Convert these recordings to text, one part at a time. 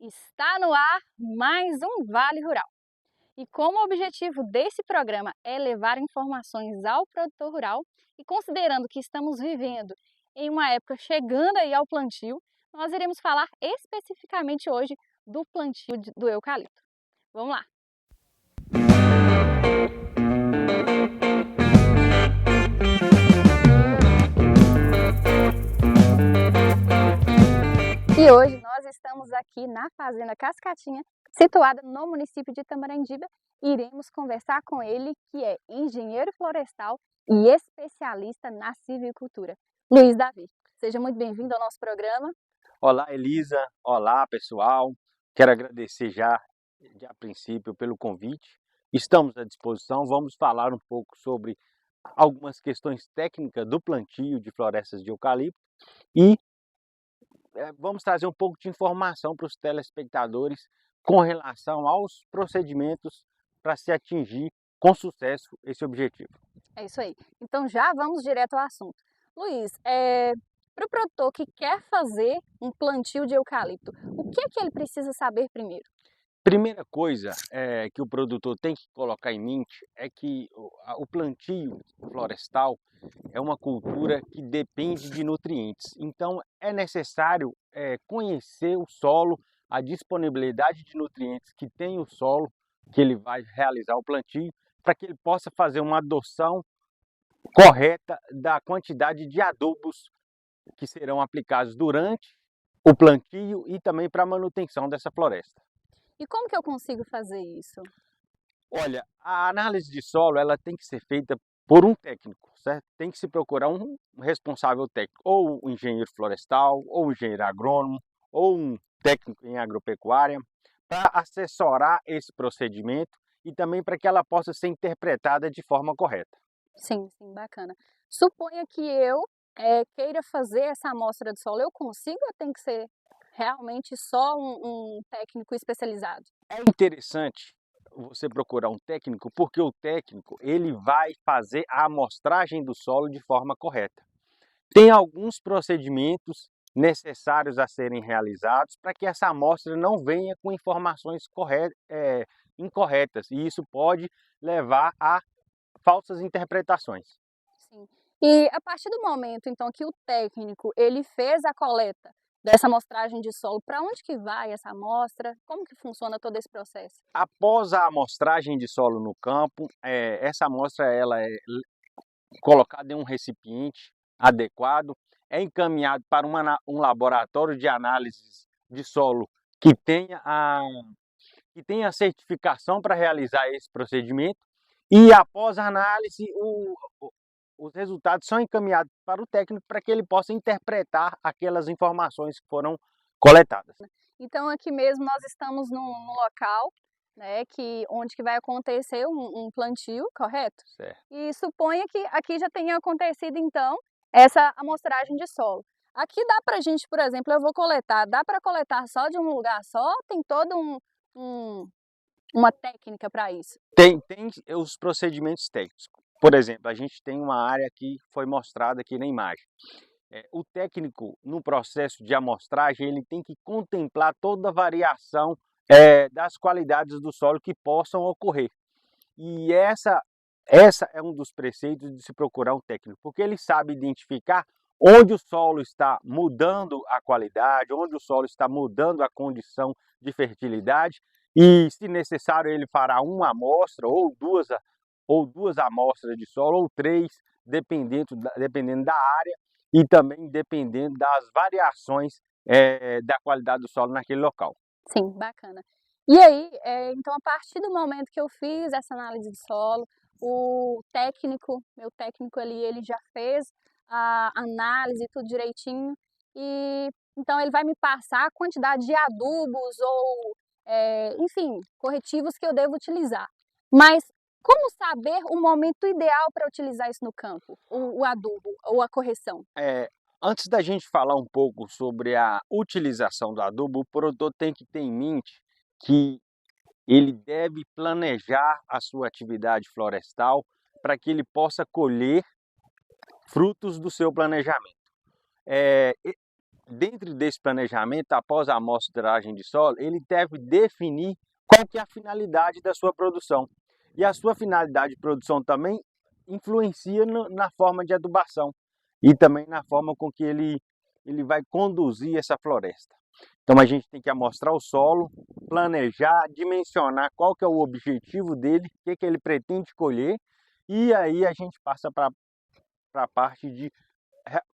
Está no ar mais um Vale Rural. E como o objetivo desse programa é levar informações ao produtor rural, e considerando que estamos vivendo em uma época chegando aí ao plantio, nós iremos falar especificamente hoje do plantio do eucalipto. Vamos lá! E hoje nós estamos aqui na Fazenda Cascatinha, situada no município de Itamaratiba, e iremos conversar com ele, que é engenheiro florestal e especialista na silvicultura, Luiz Davi. Seja muito bem-vindo ao nosso programa. Olá, Elisa. Olá, pessoal. Quero agradecer já a princípio pelo convite. Estamos à disposição. Vamos falar um pouco sobre algumas questões técnicas do plantio de florestas de eucalipto e vamos trazer um pouco de informação para os telespectadores com relação aos procedimentos para se atingir com sucesso esse objetivo. É isso aí. Então já vamos direto ao assunto. Luiz, para o produtor que quer fazer um plantio de eucalipto, o que é que ele precisa saber primeiro? Primeira coisa que o produtor tem que colocar em mente é que o plantio florestal é uma cultura que depende de nutrientes. Então é necessário conhecer o solo, a disponibilidade de nutrientes que tem o solo que ele vai realizar o plantio, para que ele possa fazer uma adoção correta da quantidade de adubos que serão aplicados durante o plantio e também para a manutenção dessa floresta. E como que eu consigo fazer isso? Olha, a análise de solo ela tem que ser feita por um técnico, certo? Tem que se procurar um responsável técnico, ou um engenheiro florestal, ou um engenheiro agrônomo, ou um técnico em agropecuária, para assessorar esse procedimento e também para que ela possa ser interpretada de forma correta. Sim, bacana. Suponha que eu queira fazer essa amostra de solo, eu consigo ou tem que ser realmente só um técnico especializado? É interessante você procurar um técnico, porque o técnico ele vai fazer a amostragem do solo de forma correta. Tem alguns procedimentos necessários a serem realizados para que essa amostra não venha com informações incorretas, e isso pode levar a falsas interpretações. Sim. E a partir do momento, então, que o técnico ele fez a coleta dessa amostragem de solo, para onde que vai essa amostra? Como que funciona todo esse processo? Após a amostragem de solo no campo, essa amostra ela é colocada em um recipiente adequado, é encaminhado para um laboratório de análise de solo que tenha a certificação para realizar esse procedimento, e após a análise os resultados são encaminhados para o técnico para que ele possa interpretar aquelas informações que foram coletadas. Então aqui mesmo nós estamos num local, né, onde que vai acontecer um plantio, correto? Certo. E suponha que aqui já tenha acontecido então essa amostragem de solo. Aqui dá para a gente, por exemplo, eu vou coletar, dá para coletar só de um lugar só? Tem todo uma técnica para isso? Tem os procedimentos técnicos. Por exemplo, a gente tem uma área que foi mostrada aqui na imagem. O técnico, no processo de amostragem, ele tem que contemplar toda a variação das qualidades do solo que possam ocorrer. E essa é um dos preceitos de se procurar um técnico, porque ele sabe identificar onde o solo está mudando a qualidade, onde o solo está mudando a condição de fertilidade, e se necessário ele fará uma amostra ou duas amostras de solo, ou três, dependendo da área e também dependendo das variações da qualidade do solo naquele local. Sim, bacana. E aí, então a partir do momento que eu fiz essa análise de solo, meu técnico ali, ele já fez a análise, tudo direitinho, e então ele vai me passar a quantidade de adubos ou, enfim, corretivos que eu devo utilizar. Mas como saber o momento ideal para utilizar isso no campo, o adubo ou a correção? Antes da gente falar um pouco sobre a utilização do adubo, o produtor tem que ter em mente que ele deve planejar a sua atividade florestal para que ele possa colher frutos do seu planejamento. dentro desse planejamento, após a amostragem de solo, ele deve definir qual que é a finalidade da sua produção. E a sua finalidade de produção também influencia na forma de adubação e também na forma com que ele vai conduzir essa floresta. Então a gente tem que amostrar o solo, planejar, dimensionar qual que é o objetivo dele, o que ele pretende colher, e aí a gente passa para a parte de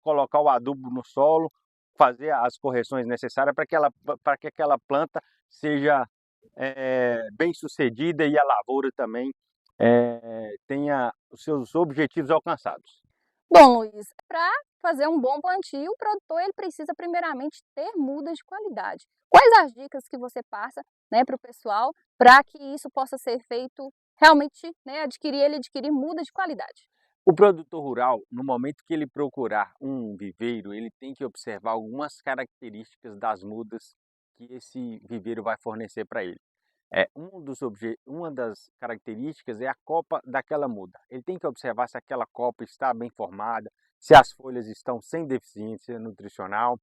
colocar o adubo no solo, fazer as correções necessárias para que aquela planta seja bem sucedida e a lavoura também tenha os seus objetivos alcançados. Bom, Luiz, para fazer um bom plantio, o produtor ele precisa primeiramente ter mudas de qualidade. Quais as dicas que você passa, né, para o pessoal para que isso possa ser feito realmente, né, adquirir mudas de qualidade? O produtor rural, no momento que ele procurar um viveiro, ele tem que observar algumas características das mudas que esse viveiro vai fornecer para ele. Uma das características é a copa daquela muda. Ele tem que observar se aquela copa está bem formada, se as folhas estão sem deficiência nutricional.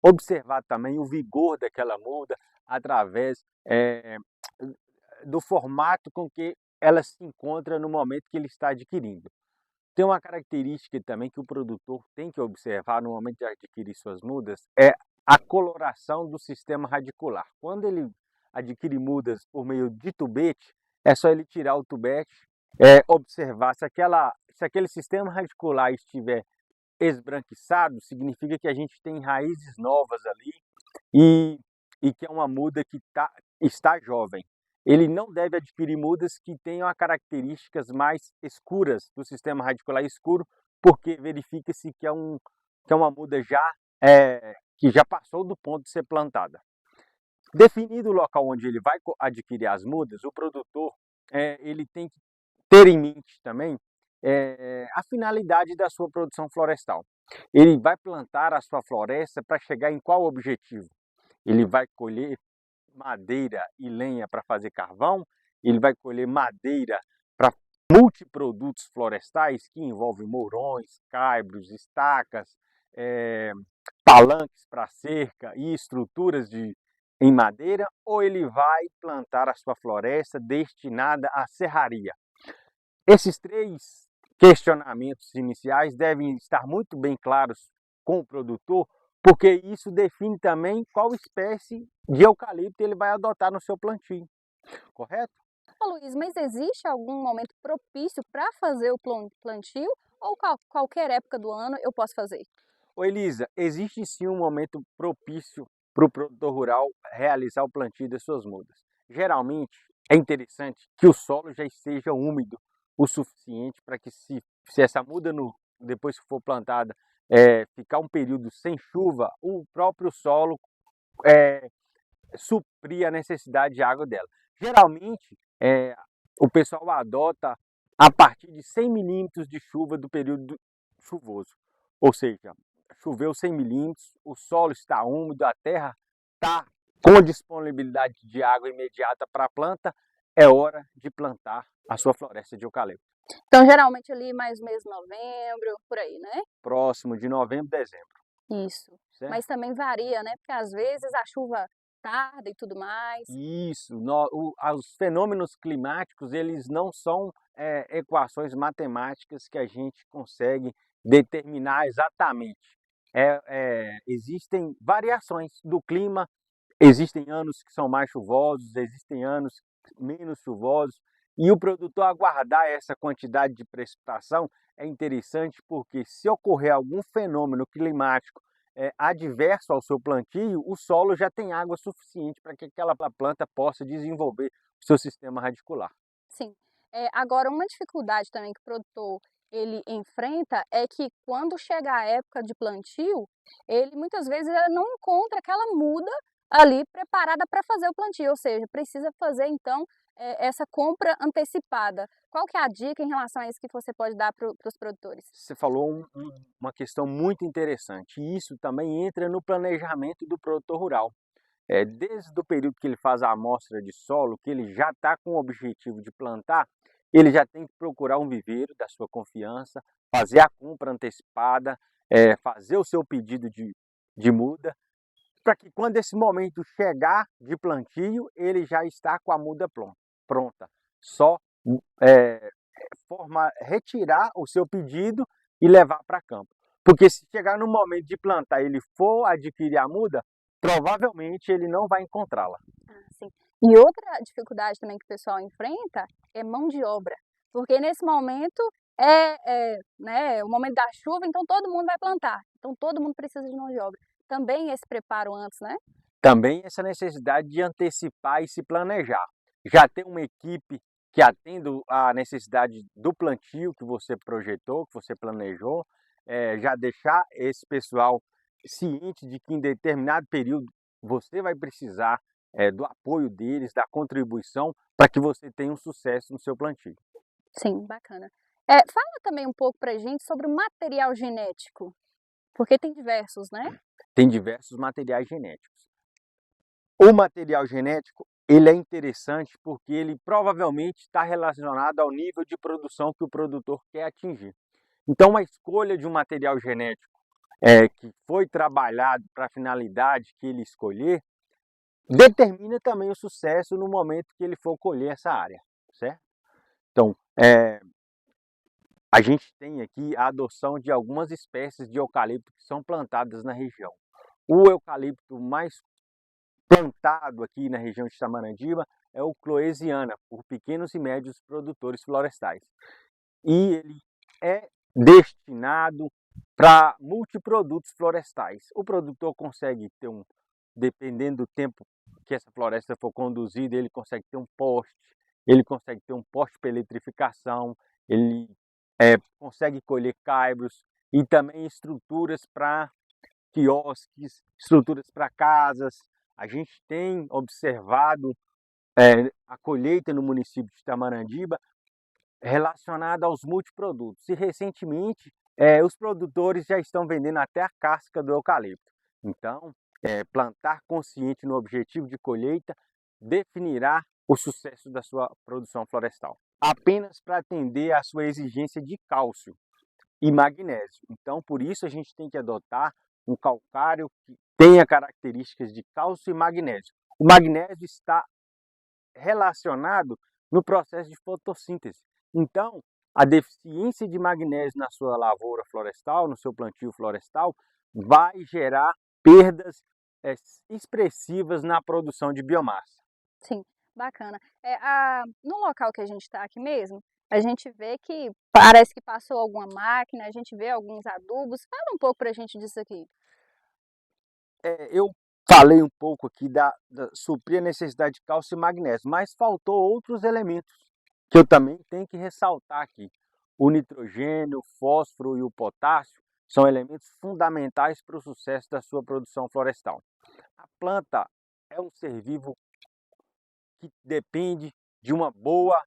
Observar também o vigor daquela muda através do formato com que ela se encontra no momento que ele está adquirindo. Tem uma característica também que o produtor tem que observar no momento de adquirir suas mudas, é a coloração do sistema radicular. Quando ele adquire mudas por meio de tubete, é só ele tirar o tubete, observar se aquele sistema radicular estiver esbranquiçado, significa que a gente tem raízes novas ali e que é uma muda que está jovem. Ele não deve adquirir mudas que tenham características mais escuras, do sistema radicular escuro, porque verifica-se que é uma muda que já passou do ponto de ser plantada. Definido o local onde ele vai adquirir as mudas, o produtor ele tem que ter em mente também a finalidade da sua produção florestal. Ele vai plantar a sua floresta para chegar em qual objetivo? Ele vai colher madeira e lenha para fazer carvão, ele vai colher madeira para multiprodutos florestais que envolvem mourões, caibros, estacas, palanques para cerca e estruturas em madeira, ou ele vai plantar a sua floresta destinada à serraria. Esses três questionamentos iniciais devem estar muito bem claros com o produtor, porque isso define também qual espécie de eucalipto ele vai adotar no seu plantio, correto? Ô, Luiz, mas existe algum momento propício para fazer o plantio ou qualquer época do ano eu posso fazer? Ô Elisa, existe sim um momento propício para o produtor rural realizar o plantio das suas mudas. Geralmente é interessante que o solo já esteja úmido o suficiente para que se essa muda depois que for plantada ficar um período sem chuva, o próprio solo suprir a necessidade de água dela. Geralmente o pessoal adota a partir de 100 milímetros de chuva do período chuvoso, ou seja, choveu 100 milímetros, o solo está úmido, a terra está com disponibilidade de água imediata para a planta, é hora de plantar a sua floresta de eucalipto. Então, geralmente ali mais o mês de novembro, por aí, né? Próximo de novembro, dezembro. Isso. Certo? Mas também varia, né? Porque às vezes a chuva tarda e tudo mais. Isso. Os fenômenos climáticos, eles não são equações matemáticas que a gente consegue determinar exatamente. Existem variações do clima, existem anos que são mais chuvosos, existem anos menos chuvosos, e o produtor aguardar essa quantidade de precipitação é interessante porque se ocorrer algum fenômeno climático adverso ao seu plantio, o solo já tem água suficiente para que aquela planta possa desenvolver o seu sistema radicular. Sim. Agora, uma dificuldade também que o produtor ele enfrenta é que quando chega a época de plantio, ele muitas vezes ele não encontra aquela muda ali preparada para fazer o plantio, ou seja, precisa fazer então essa compra antecipada. Qual que é a dica em relação a isso que você pode dar para os produtores? Você falou uma questão muito interessante, e isso também entra no planejamento do produtor rural. Desde o período que ele faz a amostra de solo, que ele já está com o objetivo de plantar, ele já tem que procurar um viveiro da sua confiança, fazer a compra antecipada, fazer o seu pedido de muda, para que quando esse momento chegar de plantio, ele já está com a muda pronta. Só retirar o seu pedido e levar para campo. Porque se chegar no momento de plantar, ele for adquirir a muda, provavelmente ele não vai encontrá-la. Sim. E outra dificuldade também que o pessoal enfrenta é mão de obra, porque nesse momento né, o momento da chuva, então todo mundo vai plantar, então todo mundo precisa de mão de obra. Também esse preparo antes, né? Também essa necessidade de antecipar e se planejar. Já tem uma equipe que atende a necessidade do plantio que você projetou, que você planejou, já deixar esse pessoal ciente de que em determinado período você vai precisar do apoio deles, da contribuição, para que você tenha um sucesso no seu plantio. Sim, bacana. Fala também um pouco para a gente sobre o material genético, porque tem diversos, né? Tem diversos materiais genéticos. O material genético ele é interessante porque ele provavelmente está relacionado ao nível de produção que o produtor quer atingir. Então, a escolha de um material genético que foi trabalhado para a finalidade que ele escolher, determina também o sucesso no momento que ele for colher essa área, certo? Então, a gente tem aqui a adoção de algumas espécies de eucalipto que são plantadas na região. O eucalipto mais plantado aqui na região de Tamarandiba é o Cloesiana, por pequenos e médios produtores florestais. E ele é destinado para multiprodutos florestais. O produtor consegue ter dependendo do tempo que essa floresta for conduzida, ele consegue ter um poste, ele consegue ter um poste para eletrificação, ele consegue colher caibros e também estruturas para quiosques, estruturas para casas. A gente tem observado a colheita no município de Tamarandiba relacionada aos multiprodutos. E recentemente os produtores já estão vendendo até a casca do eucalipto. Então, plantar consciente no objetivo de colheita definirá o sucesso da sua produção florestal. Apenas para atender à sua exigência de cálcio e magnésio. Então, por isso a gente tem que adotar um calcário que tenha características de cálcio e magnésio. O magnésio está relacionado no processo de fotossíntese. Então, a deficiência de magnésio na sua lavoura florestal, no seu plantio florestal, vai gerar perdas expressivas na produção de biomassa. Sim, bacana. No local que a gente está aqui mesmo, a gente vê que parece que passou alguma máquina, a gente vê alguns adubos. Fala um pouco para a gente disso aqui. Eu falei um pouco aqui da suprir a necessidade de cálcio e magnésio, mas faltou outros elementos que eu também tenho que ressaltar aqui. O nitrogênio, o fósforo e o potássio são elementos fundamentais para o sucesso da sua produção florestal. A planta é um ser vivo que depende de uma boa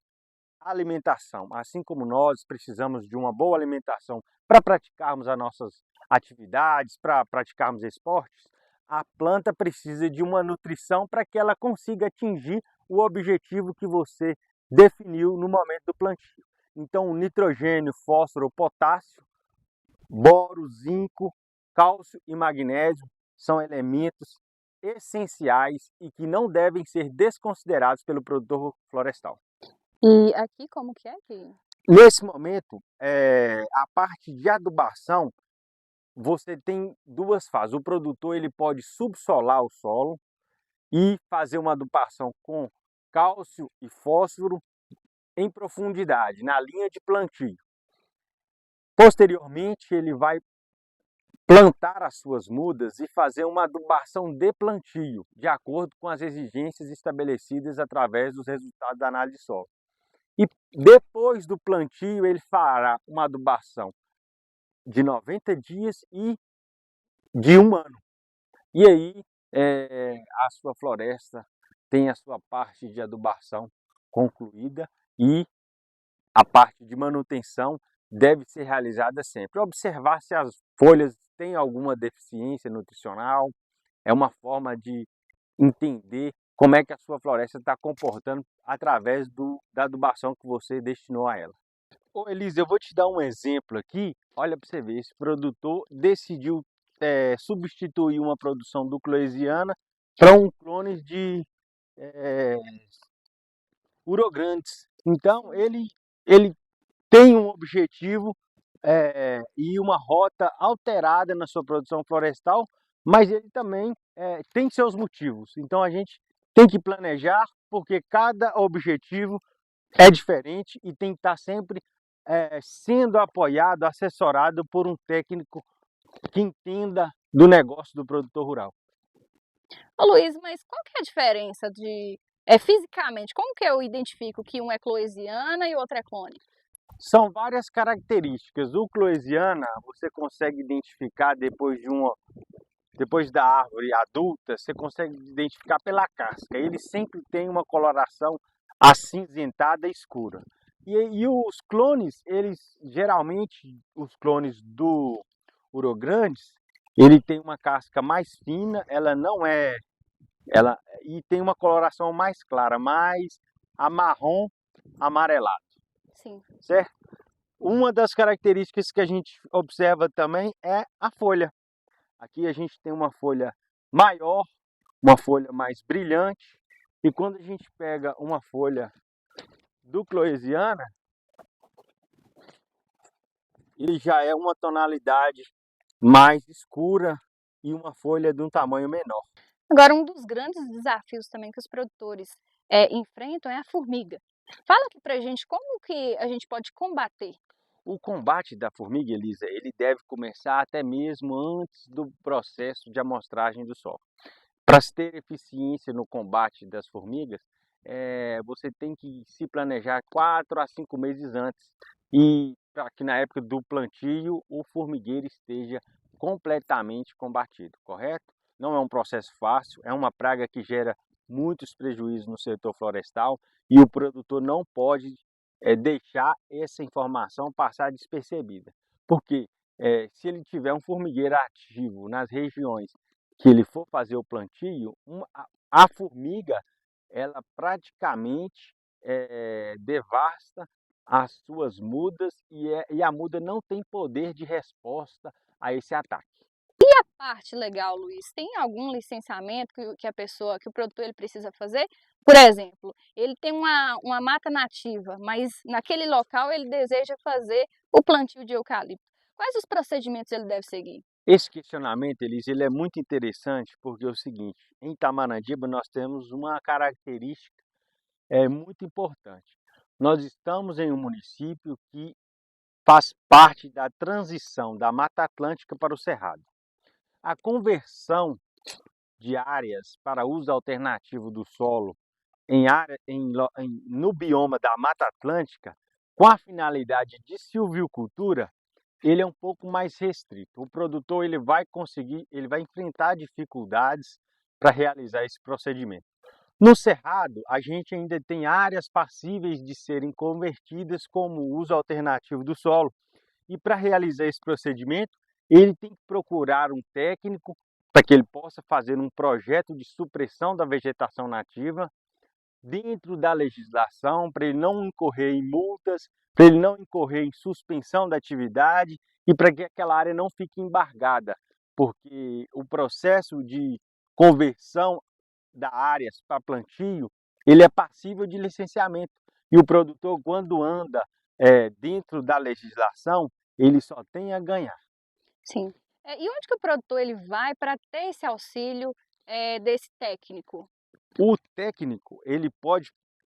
alimentação. Assim como nós precisamos de uma boa alimentação para praticarmos as nossas atividades, para praticarmos esportes, a planta precisa de uma nutrição para que ela consiga atingir o objetivo que você definiu no momento do plantio. Então, nitrogênio, fósforo, potássio, boro, zinco, cálcio e magnésio são elementos essenciais e que não devem ser desconsiderados pelo produtor florestal. E aqui como que é aqui? Nesse momento, a parte de adubação, você tem duas fases. O produtor ele pode subsolar o solo e fazer uma adubação com cálcio e fósforo em profundidade, na linha de plantio. Posteriormente, ele vai plantar as suas mudas e fazer uma adubação de plantio, de acordo com as exigências estabelecidas através dos resultados da análise de solo. E depois do plantio, ele fará uma adubação de 90 dias e de 1 ano. E aí, a sua floresta tem a sua parte de adubação concluída e a parte de manutenção deve ser realizada sempre. Observar se as folhas têm alguma deficiência nutricional, é uma forma de entender como é que a sua floresta está comportando através da adubação que você destinou a ela. Ô Elisa, eu vou te dar um exemplo aqui, olha para você ver, esse produtor decidiu substituir uma produção ducloesiana para um clone de urograndes. Então, ele tem um objetivo e uma rota alterada na sua produção florestal, mas ele também tem seus motivos. Então, a gente tem que planejar, porque cada objetivo é diferente e tem que estar sempre sendo apoiado, assessorado por um técnico que entenda do negócio do produtor rural. Ô Luiz, mas qual que é a diferença fisicamente, como que eu identifico que um é cloesiana e o outro é clone? São várias características. O cloesiana você consegue identificar depois da árvore adulta, você consegue identificar pela casca. Ele sempre tem uma coloração acinzentada escura. E os clones, geralmente, os clones do urograndes, ele tem uma casca mais fina, e tem uma coloração mais clara, mais marrom amarelado. Sim. Certo? Uma das características que a gente observa também é a folha. Aqui a gente tem uma folha maior, uma folha mais brilhante, e quando a gente pega uma folha do cloesiana, ele já é uma tonalidade mais escura e uma folha de um tamanho menor. Agora, um dos grandes desafios também que os produtores enfrentam é a formiga. Fala aqui pra gente como que a gente pode combater. O combate da formiga, Elisa, ele deve começar até mesmo antes do processo de amostragem do solo. Para se ter eficiência no combate das formigas, você tem que se planejar 4 a 5 meses antes, e para que na época do plantio o formigueiro esteja completamente combatido, correto? Não é um processo fácil, é uma praga que gera muitos prejuízos no setor florestal e o produtor não pode deixar essa informação passar despercebida, porque se ele tiver um formigueiro ativo nas regiões que ele for fazer o plantio, a formiga, ela praticamente devasta as suas mudas e a muda não tem poder de resposta a esse ataque. Parte legal, Luiz, tem algum licenciamento que o produtor ele precisa fazer? Por exemplo, ele tem uma mata nativa, mas naquele local ele deseja fazer o plantio de eucalipto. Quais os procedimentos ele deve seguir? Esse questionamento, Elise, ele é muito interessante porque é o seguinte: em Itamanadiba nós temos uma característica muito importante. Nós estamos em um município que faz parte da transição da Mata Atlântica para o Cerrado. A conversão de áreas para uso alternativo do solo no bioma da Mata Atlântica, com a finalidade de silvicultura, ele é um pouco mais restrito. O produtor ele vai enfrentar dificuldades para realizar esse procedimento. No Cerrado, a gente ainda tem áreas passíveis de serem convertidas como uso alternativo do solo. E para realizar esse procedimento, ele tem que procurar um técnico para que ele possa fazer um projeto de supressão da vegetação nativa dentro da legislação, para ele não incorrer em multas, para ele não incorrer em suspensão da atividade e para que aquela área não fique embargada, porque o processo de conversão da áreas para plantio, ele é passível de licenciamento. E o produtor, quando anda dentro da legislação, ele só tem a ganhar. Sim. E onde que o produtor ele vai para ter esse auxílio desse técnico? O técnico, ele pode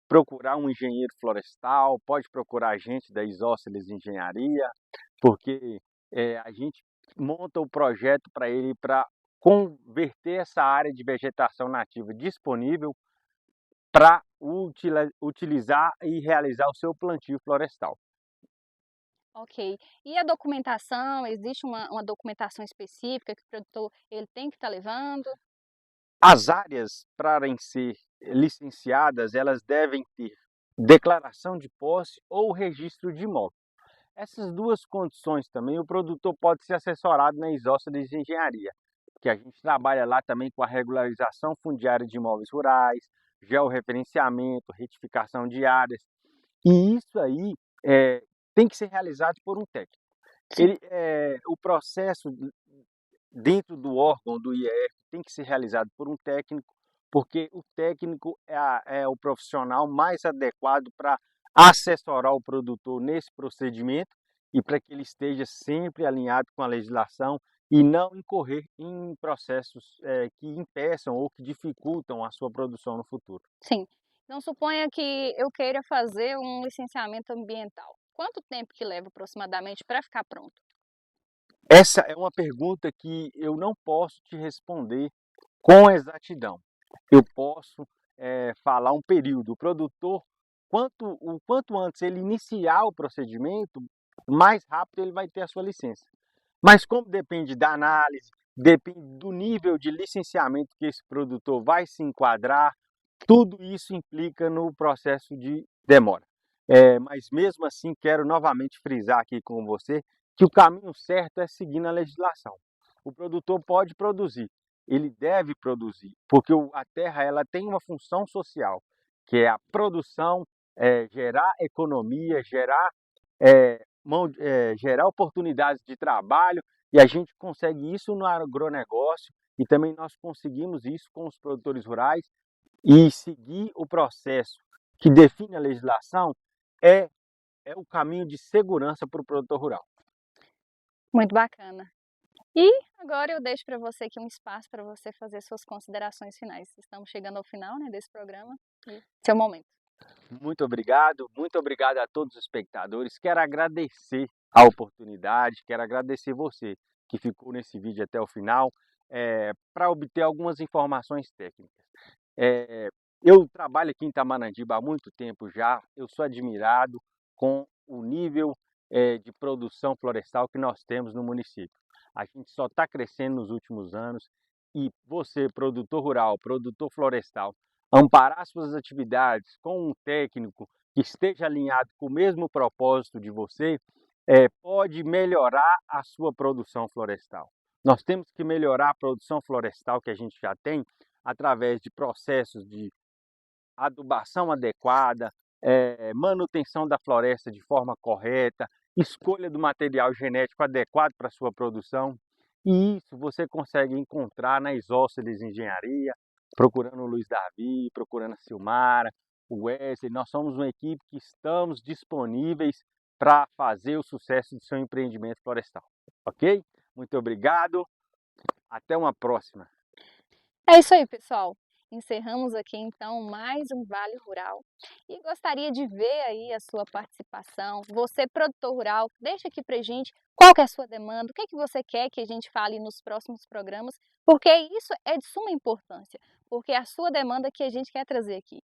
procurar um engenheiro florestal, pode procurar gente da Isósceles Engenharia, porque a gente monta o projeto para ele para converter essa área de vegetação nativa disponível para utilizar e realizar o seu plantio florestal. Ok. E a documentação, existe uma documentação específica que o produtor ele tem que estar levando? As áreas, para ser licenciadas, elas devem ter declaração de posse ou registro de imóvel. Essas duas condições também, o produtor pode ser assessorado na Isósceles de Engenharia, que a gente trabalha lá também com a regularização fundiária de imóveis rurais, georreferenciamento, retificação de áreas. E isso aí tem que ser realizado por um técnico. O processo dentro do órgão do IEF tem que ser realizado por um técnico, porque o técnico é o profissional mais adequado para assessorar o produtor nesse procedimento e para que ele esteja sempre alinhado com a legislação e não incorrer em processos que impeçam ou que dificultam a sua produção no futuro. Sim. Então suponha que eu queira fazer um licenciamento ambiental. Quanto tempo que leva aproximadamente para ficar pronto? Essa é uma pergunta que eu não posso te responder com exatidão. Eu posso falar um período. O produtor, o quanto antes ele iniciar o procedimento, mais rápido ele vai ter a sua licença. Mas como depende da análise, depende do nível de licenciamento que esse produtor vai se enquadrar, tudo isso implica no processo de demora. Mas mesmo assim, quero novamente frisar aqui com você que o caminho certo é seguir a legislação. O produtor pode produzir, ele deve produzir, porque a terra ela tem uma função social, que é a produção, gerar economia, gerar oportunidades de trabalho, e a gente consegue isso no agronegócio e também nós conseguimos isso com os produtores rurais e seguir o processo que define a legislação é, é o caminho de segurança para o produtor rural. Muito bacana. E agora eu deixo para você aqui um espaço para você fazer suas considerações finais. Estamos chegando ao final, né, desse programa. Seu momento. Muito obrigado a todos os espectadores. Quero agradecer a oportunidade, quero agradecer você que ficou nesse vídeo até o final para obter algumas informações técnicas. Eu trabalho aqui em Itamanandiba há muito tempo já, eu sou admirado com o nível de produção florestal que nós temos no município. A gente só está crescendo nos últimos anos e você, produtor rural, produtor florestal, amparar suas atividades com um técnico que esteja alinhado com o mesmo propósito de você, pode melhorar a sua produção florestal. Nós temos que melhorar a produção florestal que a gente já tem através de processos de adubação adequada, manutenção da floresta de forma correta, escolha do material genético adequado para a sua produção. E isso você consegue encontrar na Isósceles Engenharia, procurando o Luiz Davi, procurando a Silmara, o Wesley. Nós somos uma equipe que estamos disponíveis para fazer o sucesso do seu empreendimento florestal. Ok? Muito obrigado. Até uma próxima. É isso aí, pessoal. Encerramos aqui então mais um Vale Rural e gostaria de ver aí a sua participação. Você, produtor rural, deixa aqui pra gente qual que é a sua demanda, o que é que você quer que a gente fale nos próximos programas, porque isso é de suma importância, porque é a sua demanda que a gente quer trazer aqui.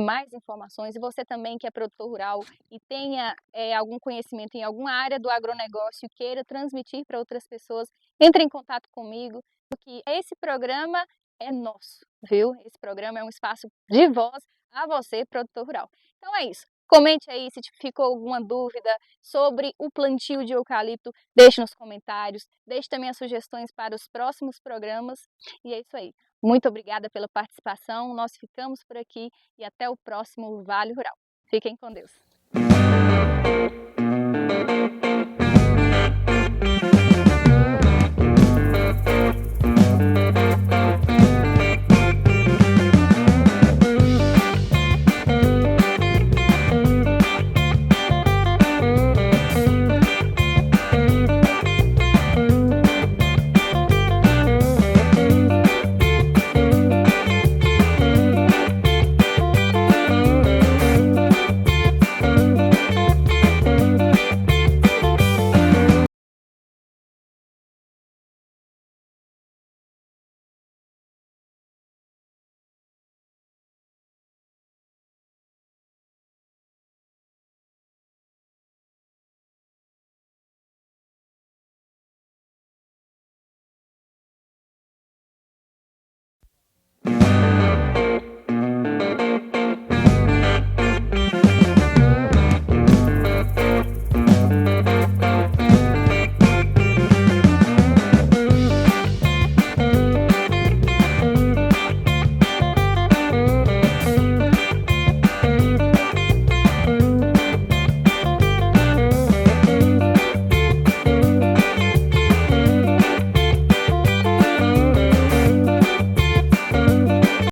Mais informações, e você também que é produtor rural e tenha algum conhecimento em alguma área do agronegócio e queira transmitir para outras pessoas, entre em contato comigo, porque esse programa é nosso, viu? Esse programa é um espaço de voz a você, produtor rural. Então é isso. Comente aí se ficou alguma dúvida sobre o plantio de eucalipto, deixe nos comentários, deixe também as sugestões para os próximos programas. E é isso aí. Muito obrigada pela participação, nós ficamos por aqui e até o próximo Vale Rural. Fiquem com Deus.